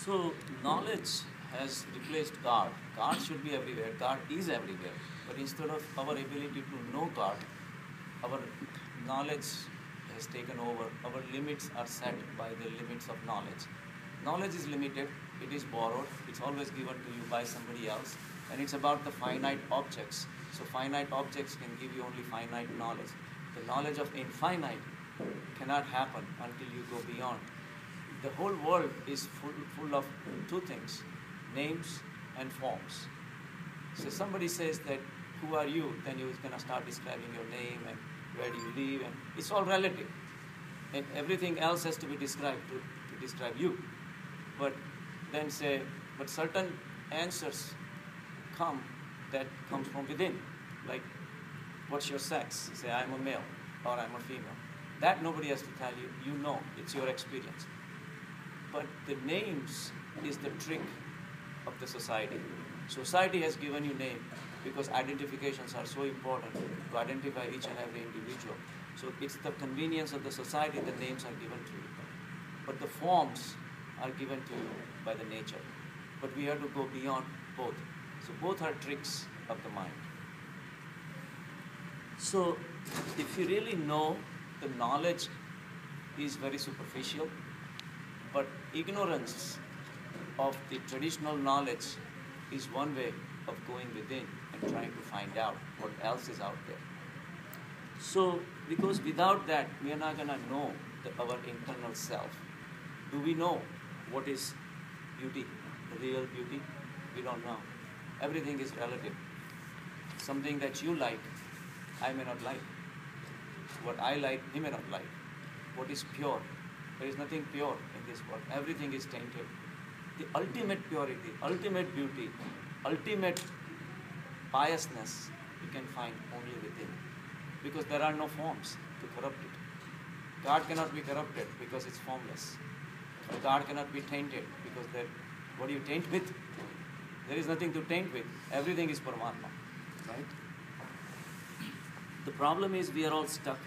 So knowledge has replaced God. God should be everywhere. God is everywhere. But instead of our ability to know God, our knowledge has taken over. Our limits are set by the limits of knowledge. Knowledge is limited. It is borrowed. It's always given to you by somebody else. And it's about the finite objects. So finite objects can give you only finite knowledge. The knowledge of infinite cannot happen until you go beyond. The whole world is full of two things, names and forms. So somebody says that, who are you? Then you're going to start describing your name and where do you live, and it's all relative. And everything else has to be described to describe you. But then say, but certain answers that comes from within. Like, what's your sex? Say, I'm a male or I'm a female. That nobody has to tell you. You know, it's your experience. But the names is the trick of the society. Society has given you name because identifications are so important to identify each and every individual. So it's the convenience of the society that names are given to you. But the forms are given to you by the nature. But we have to go beyond both. So both are tricks of the mind. So if you really know, the knowledge is very superficial, but ignorance of the traditional knowledge is one way of going within and trying to find out what else is out there. So, because without that, we are not going to know our internal self. Do we know what is beauty, the real beauty? We don't know. Everything is relative. Something that you like, I may not like. What I like, he may not like. What is pure? There is nothing pure in this world. Everything is tainted. The ultimate purity, ultimate beauty, ultimate piousness, you can find only within. Because there are no forms to corrupt it. God cannot be corrupted because it's formless. God cannot be tainted because what do you taint with? There is nothing to taint with. Everything is Paramatma, right? The problem is we are all stuck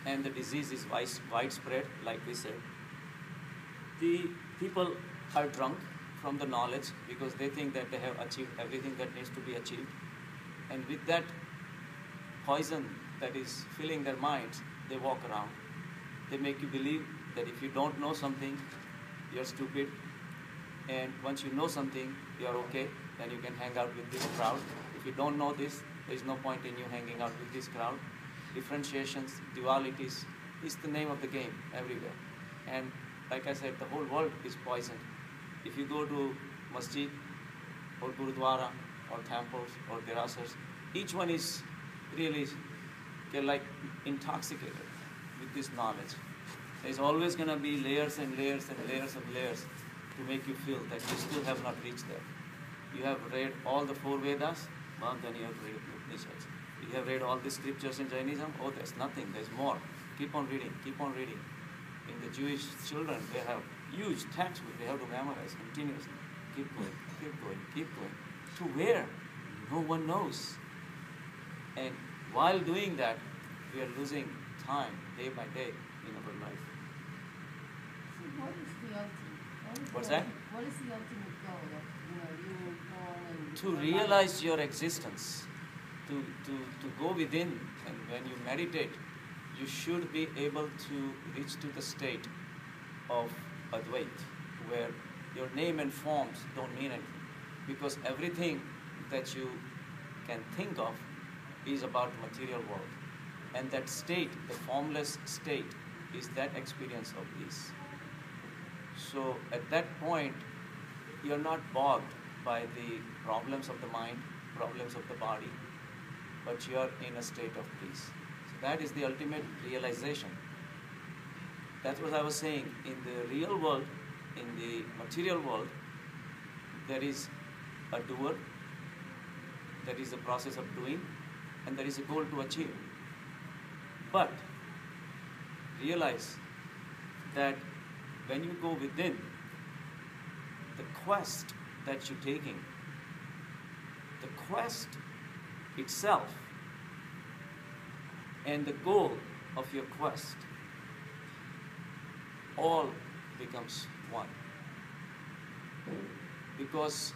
and the disease is widespread, like we said. The people are drunk from the knowledge because they think that they have achieved everything that needs to be achieved. And with that poison that is filling their minds, they walk around. They make you believe that if you don't know something, you're stupid. And once you know something, you're okay, then you can hang out with this crowd. If you don't know this, there is no point in you hanging out with this crowd. Differentiations, dualities is the name of the game everywhere. And like I said, the whole world is poisoned. If you go to masjid or gurudwara or temples or derasas, each one is really like intoxicated with this knowledge. There's always going to be layers and layers and layers and layers to make you feel that you still have not reached there. You have read all the 4 Vedas, well, then you have read Upanishads. You have read all the scriptures in Jainism, oh, there's nothing, there's more. Keep on reading, keep on reading. In the Jewish children, they have huge textbooks they have to memorize continuously. Keep going, keep going, keep going. To where? No one knows. And while doing that, we are losing time day by day in our life. So what is the ultimate? What's that? What is the ultimate goal of, you were born and... To realize your existence, to go within, and when you meditate, you should be able to reach to the state of Advait, where your name and forms don't mean anything. Because everything that you can think of is about the material world. And that state, the formless state, is that experience of bliss. So at that point, you're not bogged by the problems of the mind, problems of the body, but you are in a state of peace. So that is the ultimate realization. That's what I was saying. In the real world, in the material world, there is a doer, there is a process of doing, and there is a goal to achieve. But realize that when you go within, the quest that you're taking, the quest itself and the goal of your quest all becomes one. Because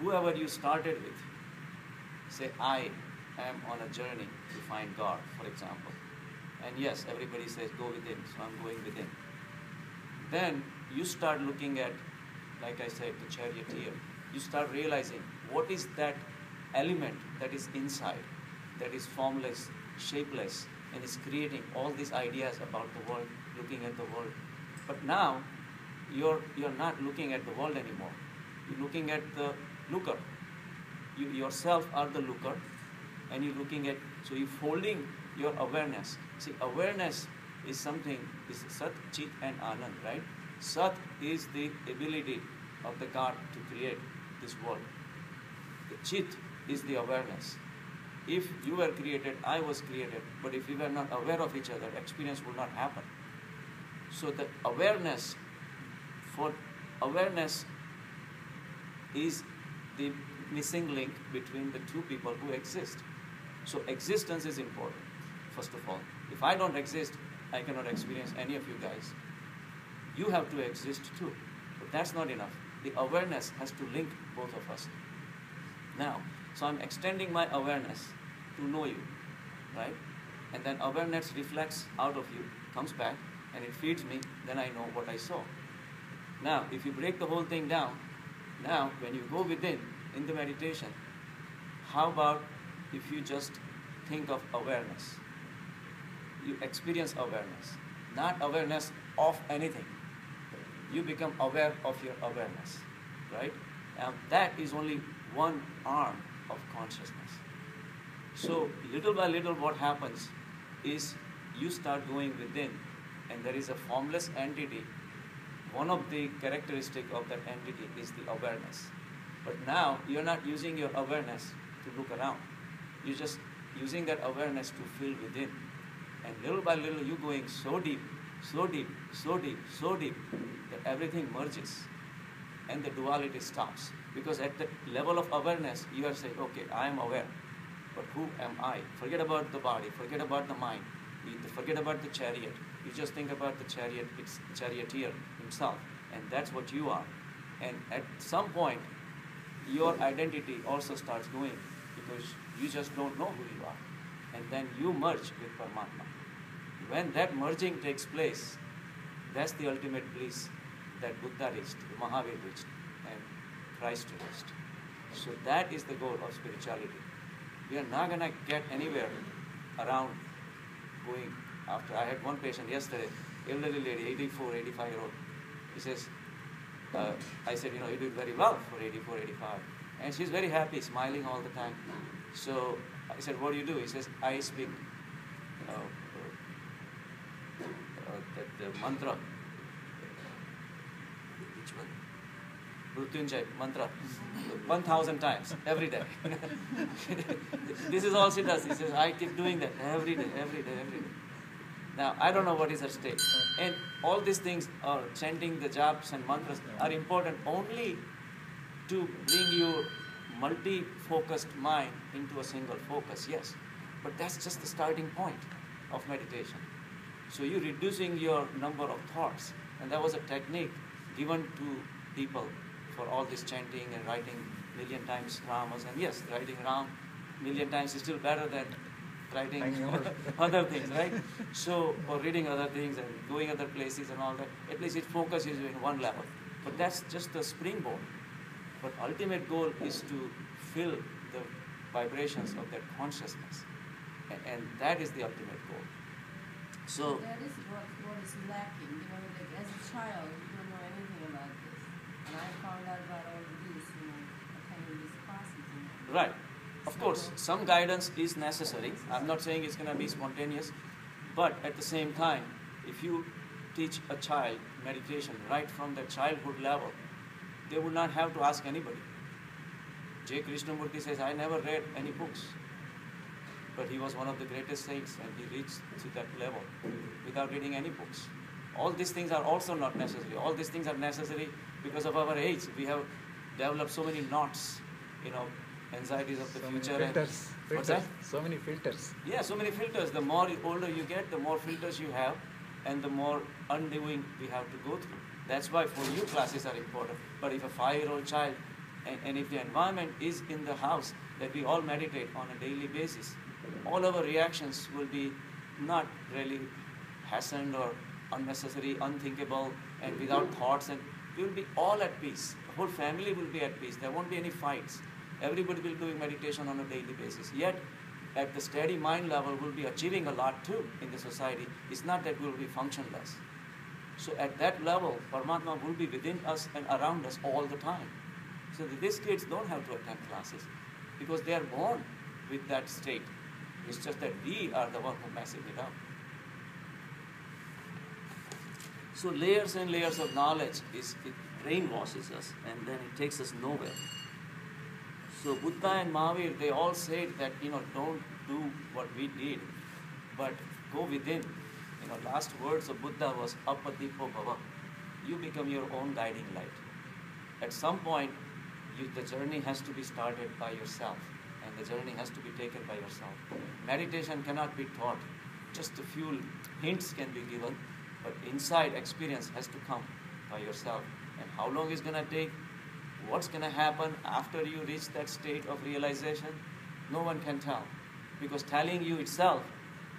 whoever you started with, say I am on a journey to find God, for example. And yes, everybody says go within, so I'm going within. Then you start looking at, like I said, the charioteer. You start realizing what is that element that is inside, that is formless, shapeless, and is creating all these ideas about the world, looking at the world. But now, you're not looking at the world anymore. You're looking at the looker. You yourself are the looker, and you're looking at, so you're folding your awareness. See, awareness is something, is Sat, Chit and Anand, right? Sat is the ability of the God to create this world. The Chit is the awareness. If you were created, I was created, but if we were not aware of each other, experience will not happen. So the awareness, for awareness is the missing link between the two people who exist. So existence is important, first of all. If I don't exist, I cannot experience any of you guys. You have to exist too, but that's not enough. The awareness has to link both of us. Now, so I'm extending my awareness to know you, right? And then awareness reflects out of you, comes back, and it feeds me, then I know what I saw. Now, if you break the whole thing down, now when you go within in the meditation, how about if you just think of awareness? You experience awareness, not awareness of anything. You become aware of your awareness, right? And that is only one arm of consciousness. So little by little what happens is you start going within, and there is a formless entity. One of the characteristics of that entity is the awareness. But now you're not using your awareness to look around. You're just using that awareness to feel within. And little by little you're going so deep, so deep, so deep, so deep, that everything merges and the duality stops. Because at the level of awareness, you are saying, okay, I am aware, but who am I? Forget about the body, forget about the mind, forget about the chariot. You just think about the chariot, it's charioteer himself, and that's what you are. And at some point, your identity also starts going, because you just don't know who you are. And then you merge with Paramatma. When that merging takes place, that's the ultimate bliss that Buddha reached, Mahavir reached, and Christ reached. So that is the goal of spirituality. We are not going to get anywhere around going after. I had one patient yesterday, elderly lady, 84, 85-year-old. He says, I said, you did very well for 84, 85. And she's very happy, smiling all the time. So I said, what do you do? He says, I speak the mantra. Which one? Mrityunjay mantra. 1,000 times, every day. This is all she does. He says, I keep doing that every day, every day, every day. Now, I don't know what is her state. And all these things, are chanting the japs and mantras, are important only to bring your multi-focused mind into a single focus, yes. But that's just the starting point of meditation. So you're reducing your number of thoughts. And that was a technique given to people for all this chanting and writing million times Ramas. And yes, writing Ram million times is still better than writing other things, right? So, or reading other things and going other places and all that. At least it focuses you in one level. But that's just the springboard. But ultimate goal is to feel the vibrations of that consciousness. And that is the ultimate goal. So that is what is lacking. Like as a child, you don't know anything about this. And I found out about all of this, attending these classes. Right. Of course, some guidance is necessary. I'm not saying it's going to be spontaneous. But at the same time, if you teach a child meditation right from the childhood level, they would not have to ask anybody. J. Krishnamurti says, I never read any books. But he was one of the greatest saints, and he reached to that level without reading any books. All these things are also not necessary. All these things are necessary because of our age. We have developed so many knots, anxieties of the future. Filters. What's that? So many filters. Yeah, so many filters. The more older you get, the more filters you have, and the more undoing we have to go through. That's why for you classes are important. But if a 5-year-old child, and if the environment is in the house that we all meditate on a daily basis, all our reactions will be not really hastened or unnecessary, unthinkable, and without thoughts, and we will be all at peace. The whole family will be at peace. There won't be any fights. Everybody will be doing meditation on a daily basis. Yet, at the steady mind level, we'll be achieving a lot too in the society. It's not that we'll be functionless. So at that level, Paramatma will be within us and around us all the time. So these kids don't have to attend classes because they are born with that state. It's just that we are the one who messing it up. So layers and layers of knowledge it brainwashes us, and then it takes us nowhere. So Buddha and Mahavir, they all said that, don't do what we did, but go within. Last words of Buddha was apadipo bhava. You become your own guiding light. At some point, the journey has to be started by yourself, and the journey has to be taken by yourself. Meditation cannot be taught. Just a few hints can be given, but inside experience has to come by yourself. And how long it's going to take, what's going to happen after you reach that state of realization, no one can tell. Because telling you itself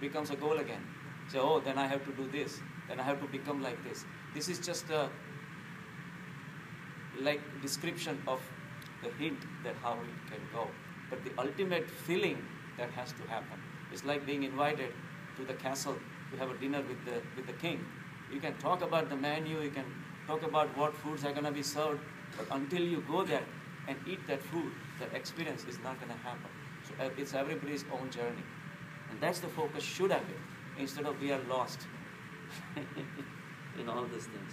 becomes a goal again. Say, oh, then I have to do this, then I have to become like this. This is just a description of the hint that how it can go. But the ultimate feeling that has to happen. It's like being invited to the castle to have a dinner with the king. You can talk about the menu, you can talk about what foods are going to be served, but until you go there and eat that food, that experience is not going to happen. So it's everybody's own journey. And that's the focus should have been, instead of we are lost in all these things.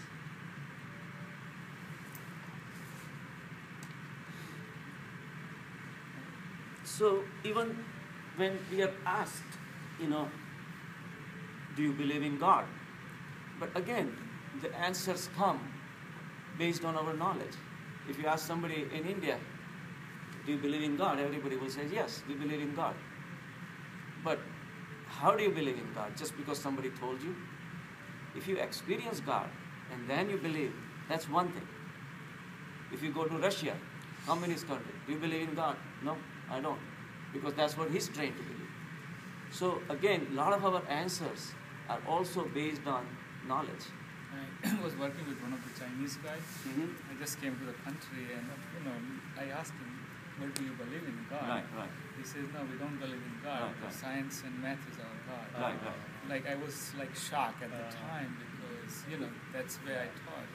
So even when we are asked, do you believe in God? But again, the answers come based on our knowledge. If you ask somebody in India, do you believe in God? Everybody will say, yes, we believe in God. But how do you believe in God? Just because somebody told you? If you experience God and then you believe, that's one thing. If you go to Russia, communist country, do you believe in God? No, I don't. Because that's what he's trained to believe. So again, a lot of our answers are also based on knowledge. I was working with one of the Chinese guys. I just came to the country and, I asked him, what do you believe in God? Right. He says, no, we don't believe in God. Right. Science and math is our God. Right. I was shocked at the time because, that's where I thought.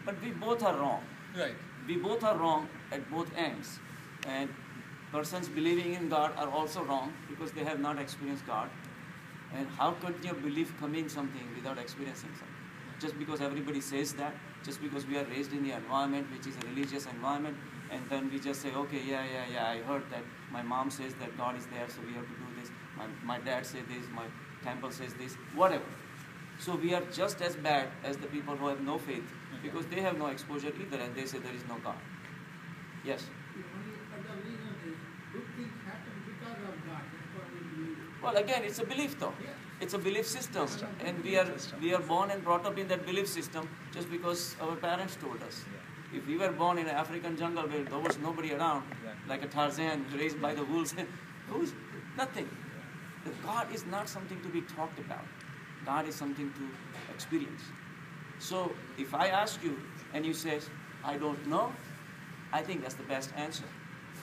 But we both are wrong. Right. We both are wrong at both ends. And persons believing in God are also wrong because they have not experienced God. And how could your belief come in something without experiencing something? Just because everybody says that, just because we are raised in the environment, which is a religious environment, and then we just say, okay, yeah, I heard that my mom says that God is there, so we have to do this. My dad says this, my temple says this, whatever. So we are just as bad as the people who have no faith, because they have no exposure either, and they say there is no God. Yes? Well, again, it's a belief though. It's a belief system. And we are born and brought up in that belief system just because our parents told us. If we were born in an African jungle where there was nobody around, like a Tarzan raised by the wolves, who's nothing. God is not something to be talked about. God is something to experience. So if I ask you and you say, I don't know, I think that's the best answer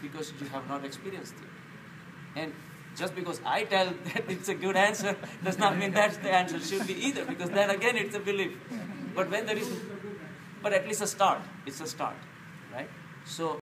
because you have not experienced it. And just because I tell that it's a good answer does not mean that's the answer should be either, because then again it's a belief. But when there is, but at least a start, it's a start, right? So